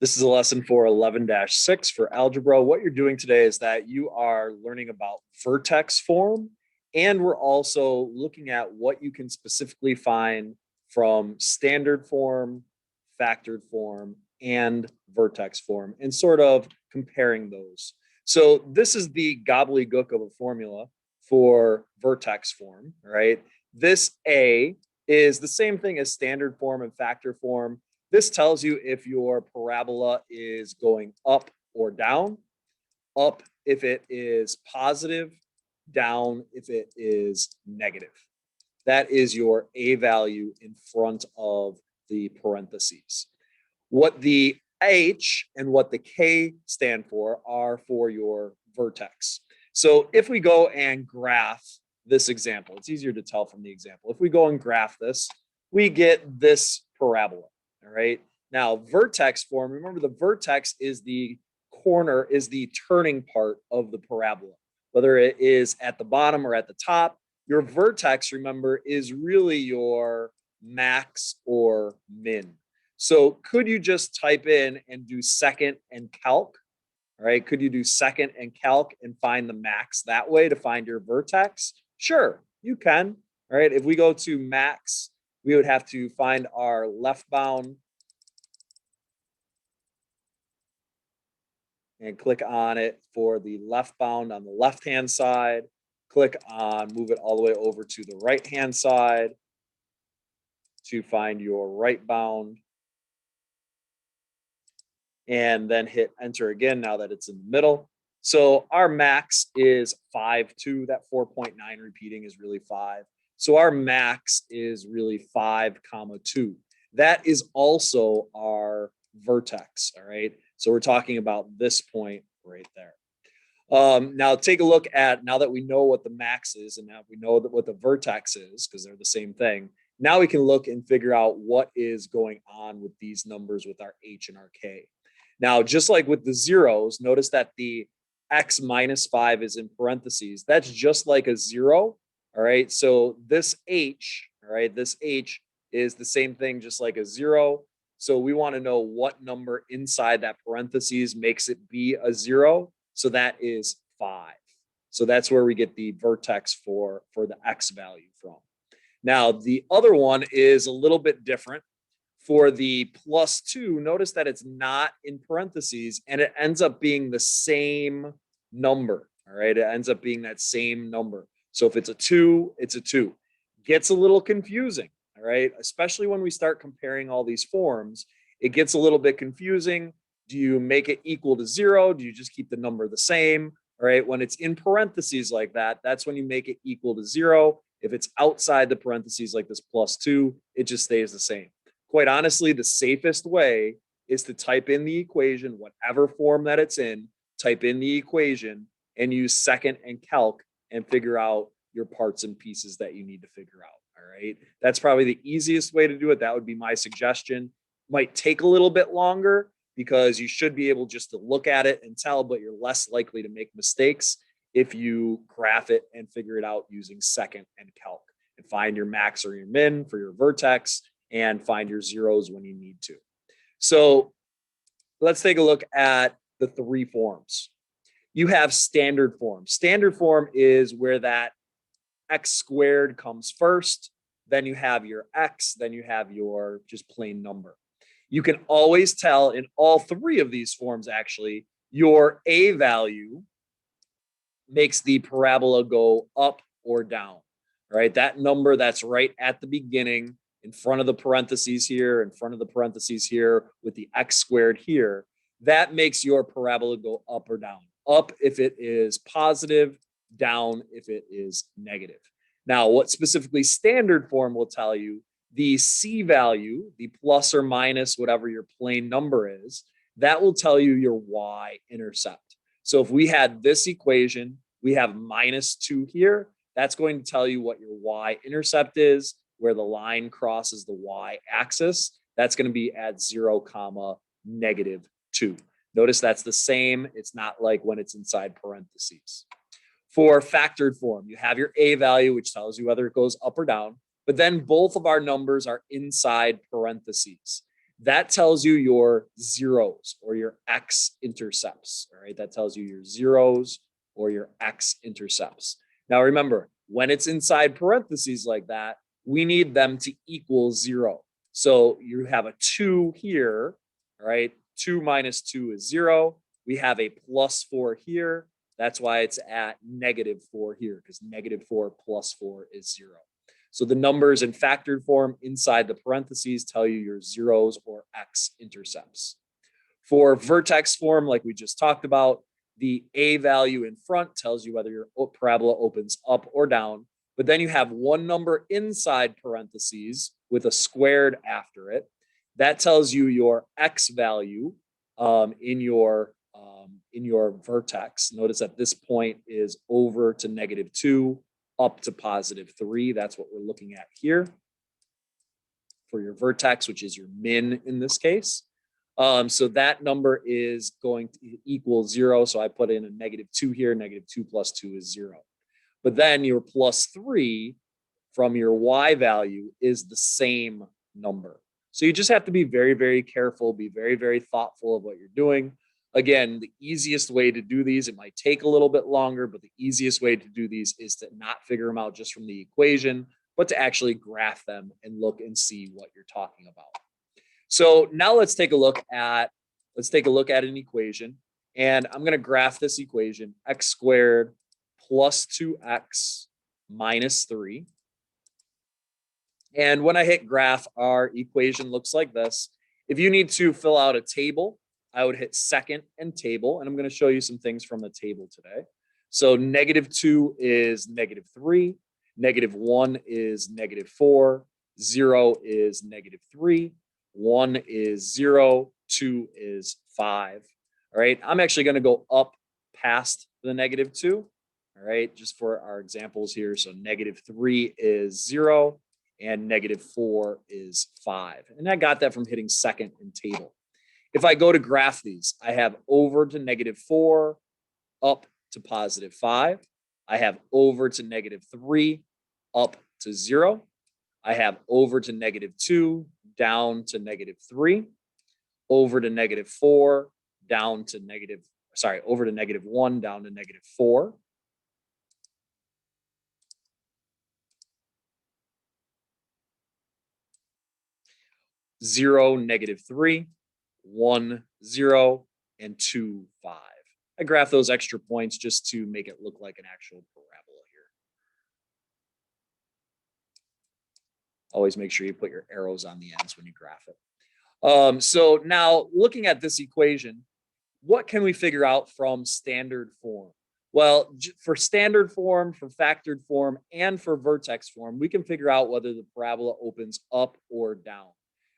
This is a lesson for 11-6 for algebra. What you're doing today is that you are learning about vertex form, and we're also looking at what you can specifically find from standard form, factored form, and vertex form, and sort of comparing those. So this is the gobbledygook of a formula for vertex form, right? This A is the same thing as standard form and factor form. This tells you if your parabola is going up or down. Up if it is positive, down if it is negative. That is your A value in front of the parentheses. What the H and what the K stand for are for your vertex. So if we go and graph this example, it's easier to tell from the example. If we go and graph this, we get this parabola. All right. Now, vertex form, remember the vertex is the corner, is the turning part of the parabola, whether it is at the bottom or at the top. Your vertex, remember, is really your max or min. So could you just type in and do second and calc? All right. Could you do second and calc and find the max that way to find your vertex? Sure, you can. All right. If we go to max, we would have to find our left bound and click on it for the left bound on the left-hand side. Click on, move it all the way over to the right-hand side to find your right bound. And then hit enter again now that it's in the middle. So our max is 5, 2. That 4.9 repeating is really 5. So our max is really 5, 2. That is also our vertex, all right? So we're talking about this point right there. Now take a look at, now that we know what the max is and now we know what the vertex is, because they're the same thing, now we can look and figure out what is going on with these numbers with our H and our K. Now, just like with the zeros, notice that the x minus 5 is in parentheses. That's just like a 0, all right? So this H, all right, this H is the same thing, just like a 0. So we want to know what number inside that parentheses makes it be a 0. So that is 5. So that's where we get the vertex for the x value from. Now, the other one is a little bit different. For the +2, notice that it's not in parentheses and it ends up being the same number. All right, it ends up being that same number. So if it's a 2, it's a 2. Gets a little confusing, all right, especially when we start comparing all these forms. It gets a little bit confusing. Do you make it equal to 0? Do you just keep the number the same? All right, when it's in parentheses like that, that's when you make it equal to 0. If it's outside the parentheses like this +2, it just stays the same. Quite honestly, the safest way is to type in the equation, whatever form that it's in, type in the equation and use second and calc and figure out your parts and pieces that you need to figure out. All right. That's probably the easiest way to do it. That would be my suggestion. Might take a little bit longer because you should be able just to look at it and tell, but you're less likely to make mistakes if you graph it and figure it out using second and calc and find your max or your min for your vertex and find your zeros when you need to. So let's take a look at the 3 forms. You have standard form. Standard form is where that x squared comes first, then you have your x, then you have your just plain number. You can always tell in all 3 of these forms, actually, your A value makes the parabola go up or down, right? That number that's right at the beginning in front of the parentheses here, in front of the parentheses here with the x squared here, that makes your parabola go up or down. Up if it is positive, down if it is negative. Now, what specifically standard form will tell you, the C value, the plus or minus whatever your plain number is, that will tell you your y-intercept. So if we had this equation, we have -2 here, that's going to tell you what your y-intercept is, where the line crosses the y-axis. That's going to be at 0, -2. Notice that's the same. It's not like when it's inside parentheses. For factored form, you have your A value, which tells you whether it goes up or down, but then both of our numbers are inside parentheses. That tells you your zeros or your x-intercepts, all right? That tells you your zeros or your x-intercepts. Now remember, when it's inside parentheses like that, we need them to equal 0. So you have a 2 here, all right? 2 minus 2 is 0. We have a plus 4 here. That's why it's at -4 here, because -4 plus 4 is 0. So the numbers in factored form inside the parentheses tell you your zeros or x-intercepts. For vertex form, like we just talked about, the a value in front tells you whether your parabola opens up or down. But then you have one number inside parentheses with a squared after it. That tells you your x value in your vertex. Notice that this point is over to -2, up to +3. That's what we're looking at here for your vertex, which is your min in this case. So that number is going to equal 0. So I put in a -2 here. -2 plus 2 is 0. But then your +3 from your y value is the same number. So you just have to be very, very careful, be very, very thoughtful of what you're doing. Again, the easiest way to do these, it might take a little bit longer, but the easiest way to do these is to not figure them out just from the equation, but to actually graph them and look and see what you're talking about. So now let's take a look at an equation, and I'm going to graph this equation: x squared plus 2x minus 3. And when I hit graph, our equation looks like this. If you need to fill out a table, I would hit second and table, and I'm going to show you some things from the table today. So -2 is -3, -1 is -4, 0 is -3, 1 is 0, 2 is 5. All right, I'm actually going to go up past the -2. All right, just for our examples here. So -3 is 0 and -4 is 5. And I got that from hitting second and table. If I go to graph these, I have over to -4, up to +5. I have over to -3, up to 0. I have over to -2, down to -3, over to -4, down to over to -1, down to -4. Zero, -3, 1, 0, and 2, 5. I graph those extra points just to make it look like an actual parabola here. Always make sure you put your arrows on the ends when you graph it. So now looking at this equation, what can we figure out from standard form? Well, for standard form, for factored form, and for vertex form, we can figure out whether the parabola opens up or down.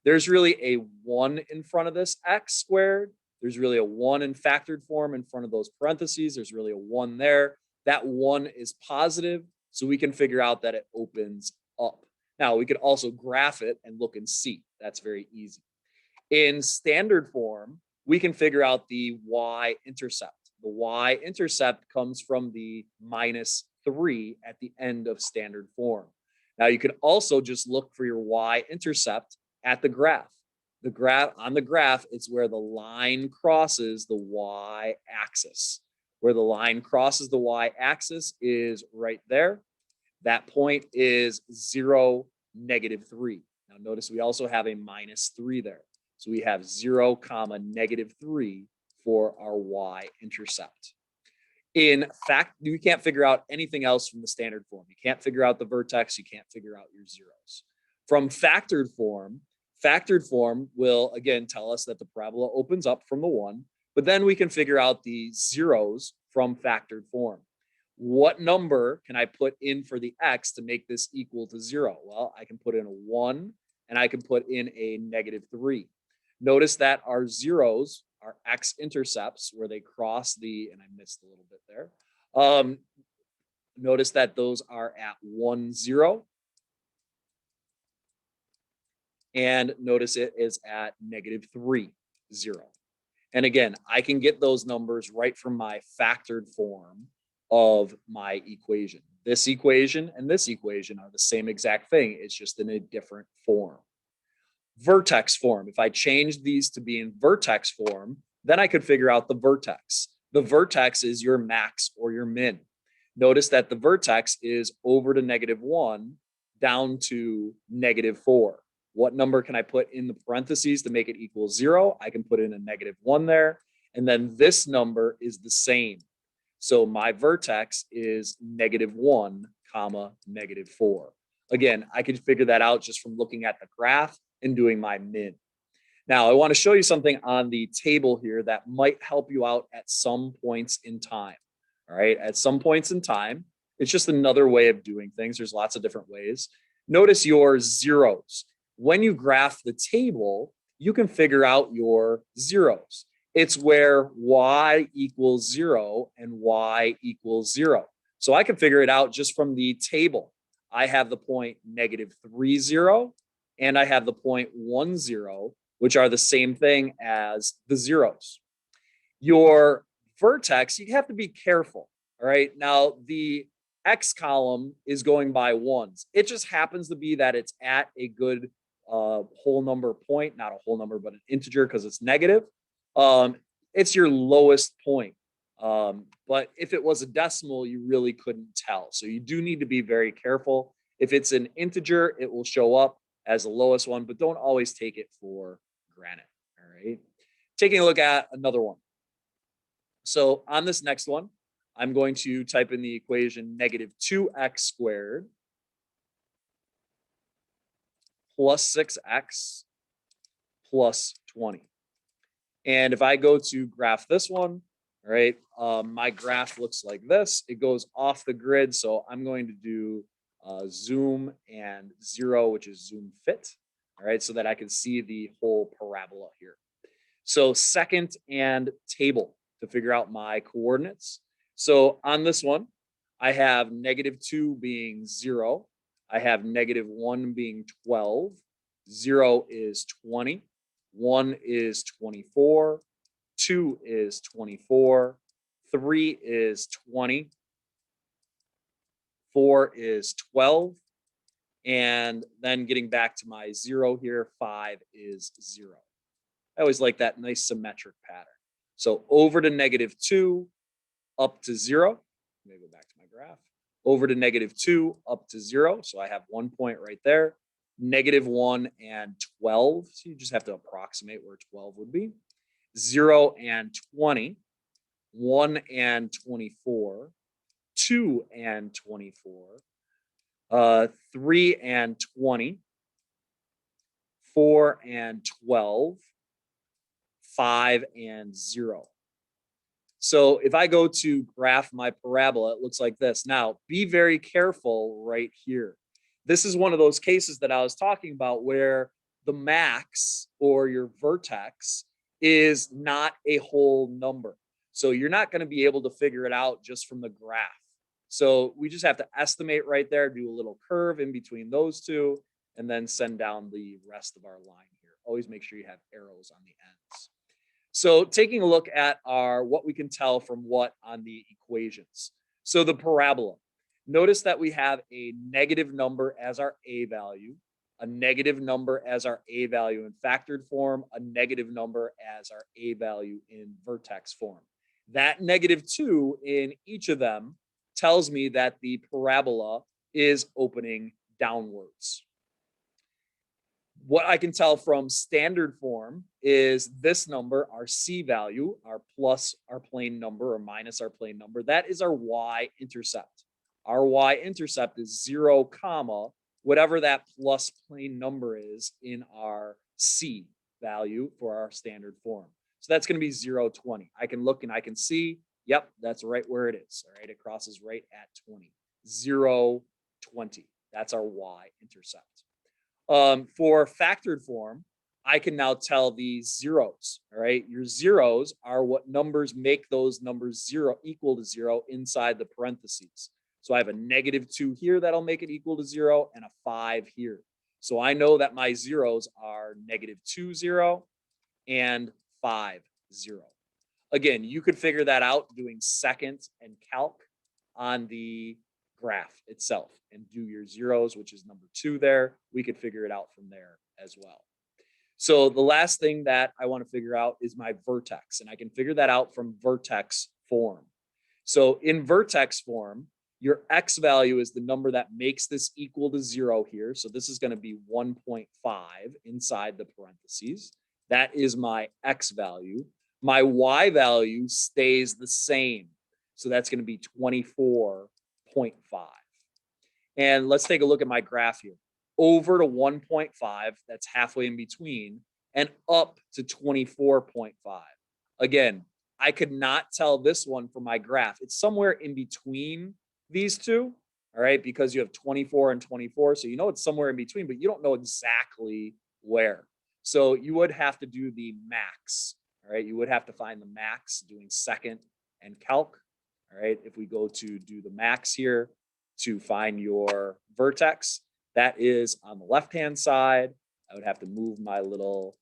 There's really a 1 in front of this x squared. There's really a 1 in factored form in front of those parentheses. There's really a 1 there. That 1 is positive, so we can figure out that it opens up. Now, we could also graph it and look and see. That's very easy. In standard form, we can figure out the y-intercept. The y-intercept comes from the -3 at the end of standard form. Now, you can also just look for your y-intercept at the graph. On the graph, it's where the line crosses the y-axis. Where the line crosses the y-axis is right there. That point is 0, -3. Now notice we also have a -3 there. So we have 0, -3 for our y-intercept. In fact, you can't figure out anything else from the standard form. You can't figure out the vertex. You can't figure out your zeros. From factored form will, again, tell us that the parabola opens up from the 1, but then we can figure out the zeros from factored form. What number can I put in for the x to make this equal to 0? Well, I can put in a 1, and I can put in a -3. Notice that our zeros, our x-intercepts, where they cross the, and I missed a little bit there. Notice that those are at 1, 0. And notice it is at -3, 0. And again, I can get those numbers right from my factored form of my equation. This equation and this equation are the same exact thing. It's just in a different form. Vertex form. If I change these to be in vertex form, then I could figure out the vertex. The vertex is your max or your min. Notice that the vertex is over to -1 down to -4. What number can I put in the parentheses to make it equal 0? I can put in a -1 there. And then this number is the same. So my vertex is -1, comma, -4. Again, I could figure that out just from looking at the graph and doing my min. Now, I want to show you something on the table here that might help you out at some points in time. All right, at some points in time, it's just another way of doing things. There's lots of different ways. Notice your zeros. When you graph the table, you can figure out your zeros. It's where y equals 0 and y equals 0. So I can figure it out just from the table. I have the point -30 and I have the point 10, which are the same thing as the zeros. Your vertex, you have to be careful. All right. Now, the X column is going by ones. It just happens to be that it's at a good whole number point, not a whole number, but an integer because it's negative. It's your lowest point. But if it was a decimal, you really couldn't tell. So you do need to be very careful. If it's an integer, it will show up as the lowest one, but don't always take it for granted. All right. Taking a look at another one. So on this next one, I'm going to type in the equation -2x squared plus 6x plus 20. And if I go to graph this one, all right, my graph looks like this. It goes off the grid. So I'm going to do zoom and 0, which is zoom fit. All right, so that I can see the whole parabola here. So second and table to figure out my coordinates. So on this one, I have -2 being 0. I have -1 being 12. 0 is 20. 1 is 24. 2 is 24. 3 is 20. 4 is 12. And then getting back to my 0 here, 5 is 0. I always like that nice symmetric pattern. So over to -2, up to 0. Let me go back to my graph. Over to -2, up to 0. So I have 1 point right there. -1 and 12. So you just have to approximate where 12 would be. 0 and 20. 1 and 24. 2 and 24. 3 and 20. 4 and 12. 5 and 0. So if I go to graph my parabola, it looks like this. Now, be very careful right here. This is one of those cases that I was talking about where the max or your vertex is not a whole number. So you're not going to be able to figure it out just from the graph. So we just have to estimate right there, do a little curve in between those two, and then send down the rest of our line here. Always make sure you have arrows on the ends. So taking a look at our what we can tell from what on the equations. So the parabola. Notice that we have a negative number as our a value, a negative number as our a value in factored form, a negative number as our a value in vertex form. That -2 in each of them tells me that the parabola is opening downwards. What I can tell from standard form is this number, our C value, our plus our plane number or minus our plane number, that is our y-intercept. Our y-intercept is 0, comma, whatever that plus plane number is in our C value for our standard form. So that's going to be 0, 20. I can look and I can see, yep, that's right where it is. All right, it crosses right at 20. 0, 20. That's our y-intercept. For factored form, I can now tell these zeros. All right, your zeros are what numbers make those numbers 0 equal to 0 inside the parentheses. So I have a -2 here that'll make it equal to 0 and a 5 here. So I know that my zeros are -2, 0 and 5, 0. Again, you could figure that out doing second and calc on the graph itself and do your zeros, which is number 2 there. We could figure it out from there as well. So the last thing that I want to figure out is my vertex, and I can figure that out from vertex form. So in vertex form, your x value is the number that makes this equal to 0 here. So this is going to be 1.5 inside the parentheses. That is my x value. My y value stays the same. So that's going to be 24.5. And let's take a look at my graph here. Over to 1.5, that's halfway in between, and up to 24.5. Again, I could not tell this one from my graph. It's somewhere in between these two, all right, because you have 24 and 24. So you know it's somewhere in between, but you don't know exactly where. So you would have to do the max, all right? You would have to find the max doing second and calc, all right? If we go to do the max here to find your vertex, that is on the left-hand side. I would have to move my little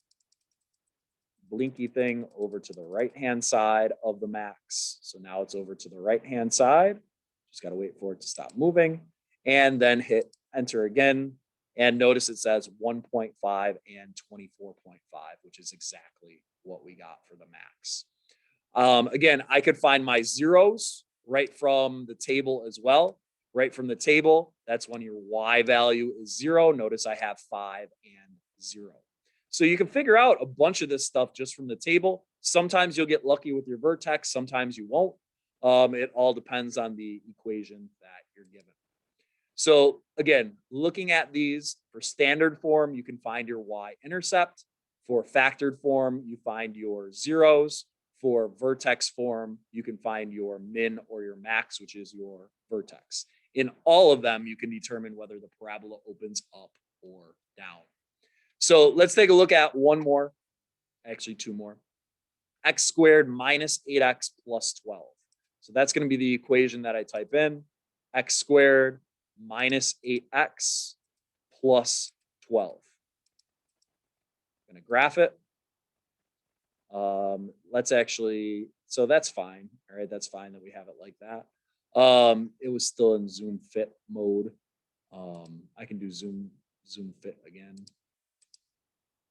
blinky thing over to the right-hand side of the max. So now it's over to the right-hand side. Just got to wait for it to stop moving and then hit enter again. And notice it says 1.5 and 24.5, which is exactly what we got for the max. Again, I could find my zeros right from the table as well. Right from the table, that's when your y value is 0. Notice I have 5 and 0. So you can figure out a bunch of this stuff just from the table. Sometimes you'll get lucky with your vertex, sometimes you won't. It all depends on the equation that you're given. So again, looking at these, for standard form, you can find your y-intercept. For factored form, you find your zeros. For vertex form, you can find your min or your max, which is your vertex. In all of them, you can determine whether the parabola opens up or down. So let's take a look at one more, actually two more. X squared minus 8x plus 12. So that's going to be the equation that I type in. X squared minus 8x plus 12. I'm going to graph it. Let's actually, so that's fine. All right, that's fine that we have it like that. It was still in zoom fit mode. I can do zoom fit again,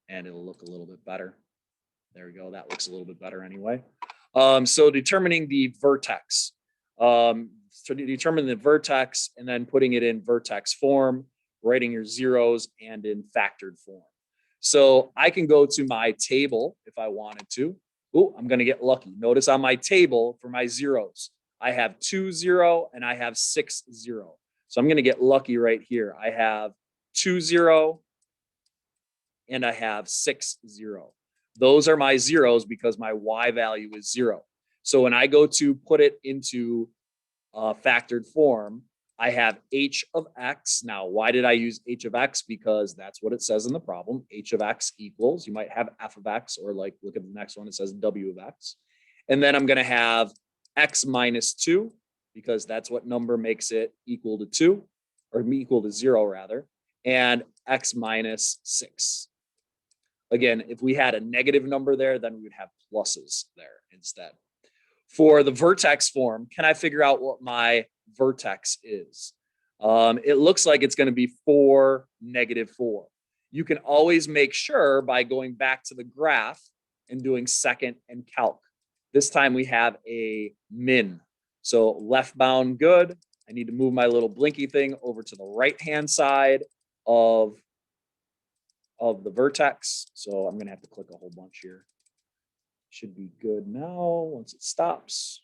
and it'll look a little bit better. There we go. That looks a little bit better anyway. So determining the vertex. So determine the vertex and then putting it in vertex form, writing your zeros and in factored form. So I can go to my table if I wanted to. Oh, I'm going to get lucky. Notice on my table for my zeros, I have 2, 0, and I have 6, 0. So I'm going to get lucky right here. I have 2, 0, and I have 6, 0. Those are my zeros because my y value is 0. So when I go to put it into factored form, I have h of x. Now, why did I use h of x? Because that's what it says in the problem. H of x equals, you might have f of x, or like look at the next one, it says w of x. And then I'm going to have x minus 2, because that's what number makes it equal to 2, or equal to 0 rather, and x minus 6. Again, if we had a negative number there, then we would have pluses there instead. For the vertex form, can I figure out what my vertex is? It looks like it's going to be 4, -4. You can always make sure by going back to the graph and doing second and calc. This time we have a min. So left bound good. I need to move my little blinky thing over to the right-hand side of the vertex. So I'm going to have to click a whole bunch here. Should be good now once it stops.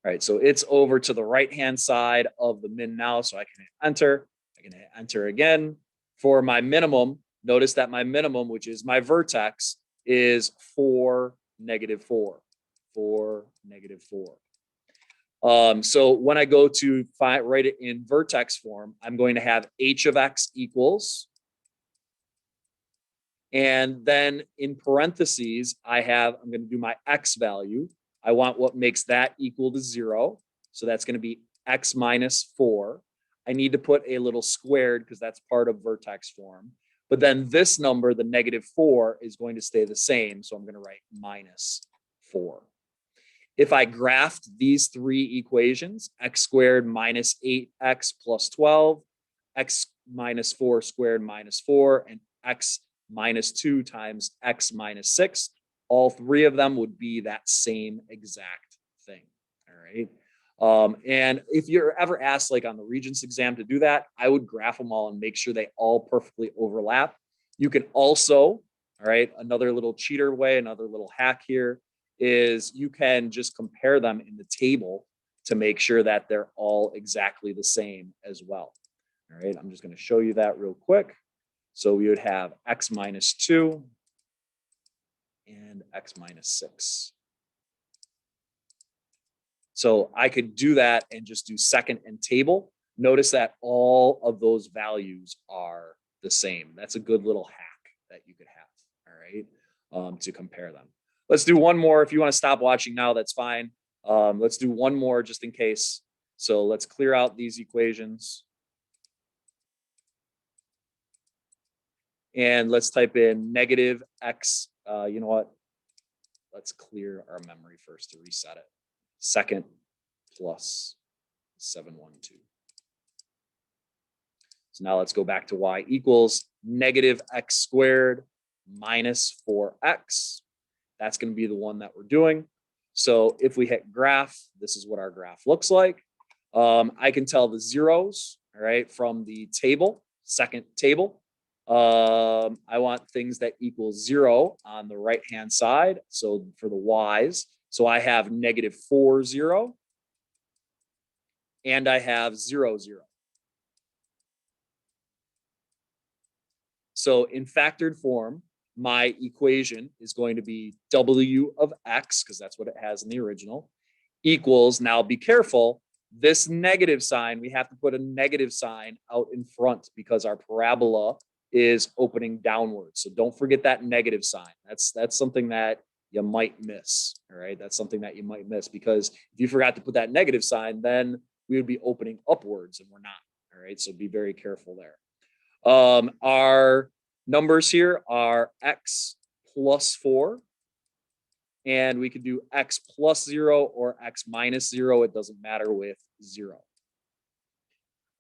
All right, so it's over to the right-hand side of the min now, so I can hit enter. I can hit enter again. For my minimum, notice that my minimum, which is my vertex, is 4, -4. 4, -4. So when I go to write it in vertex form, I'm going to have h of x equals, and then in parentheses, I'm going to do my x value. I want what makes that equal to 0. So that's going to be x minus 4. I need to put a little squared because that's part of vertex form. But then this number, the -4, is going to stay the same. So I'm going to write -4. If I graphed these three equations, x squared minus 8x plus 12, x minus 4 squared minus 4, and x minus 2 times x minus 6. All three of them would be that same exact thing. All right. And if you're ever asked, like on the Regents exam, to do that, I would graph them all and make sure they all perfectly overlap. You can also, all right, another little cheater way, another little hack here is you can just compare them in the table to make sure that they're all exactly the same as well. All right, I'm just going to show you that real quick. So we would have x minus 2 and x minus 6. So I could do that and just do second and table. Notice that all of those values are the same. That's a good little hack that you could have, all right, to compare them. Let's do one more. If you want to stop watching now, that's fine. Let's do one more just in case. So let's clear out these equations. And let's type in negative x. You know what? Let's clear our memory first to reset it. Second plus 712. So now let's go back to y equals negative x squared minus 4x. That's going to be the one that we're doing. So if we hit graph, this is what our graph looks like. I can tell the zeros, all right, from the table, second table. I want things that equal 0 on the right-hand side. So for the y's, so I have negative 4, 0, and I have 0, 0. So in factored form, my equation is going to be w of x, because that's what it has in the original, equals, now be careful, this negative sign, we have to put a negative sign out in front because our parabola is opening downward. So don't forget that negative sign. That's something that you might miss. All right. That's something that you might miss because if you forgot to put that negative sign, then we would be opening upwards and we're not. All right. So be very careful there. Our numbers here are x plus 4. And we could do x plus 0 or x minus 0. It doesn't matter with 0.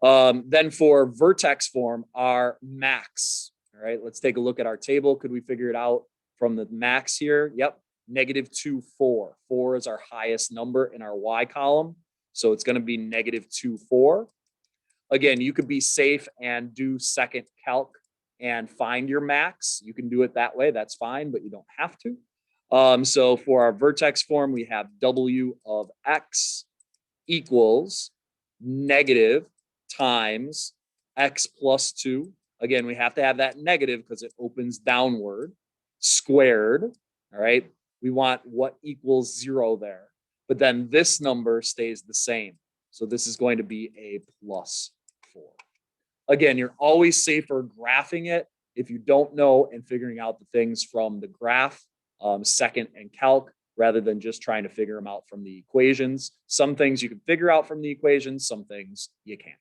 Then for vertex form, our max. All right, let's take a look at our table. Could we figure it out from the max here? Yep, negative 2, 4. 4 is our highest number in our y column. So it's going to be negative 2, 4. Again, you could be safe and do second calc and find your max. You can do it that way. That's fine, but you don't have to. So for our vertex form, we have w of x equals negative times x plus 2. Again, we have to have that negative because it opens downward, squared. All right. We want what equals 0 there. But then this number stays the same. So this is going to be a plus 4. Again, you're always safer graphing it if you don't know and figuring out the things from the graph, second and calc, rather than just trying to figure them out from the equations. Some things you can figure out from the equations, some things you can't.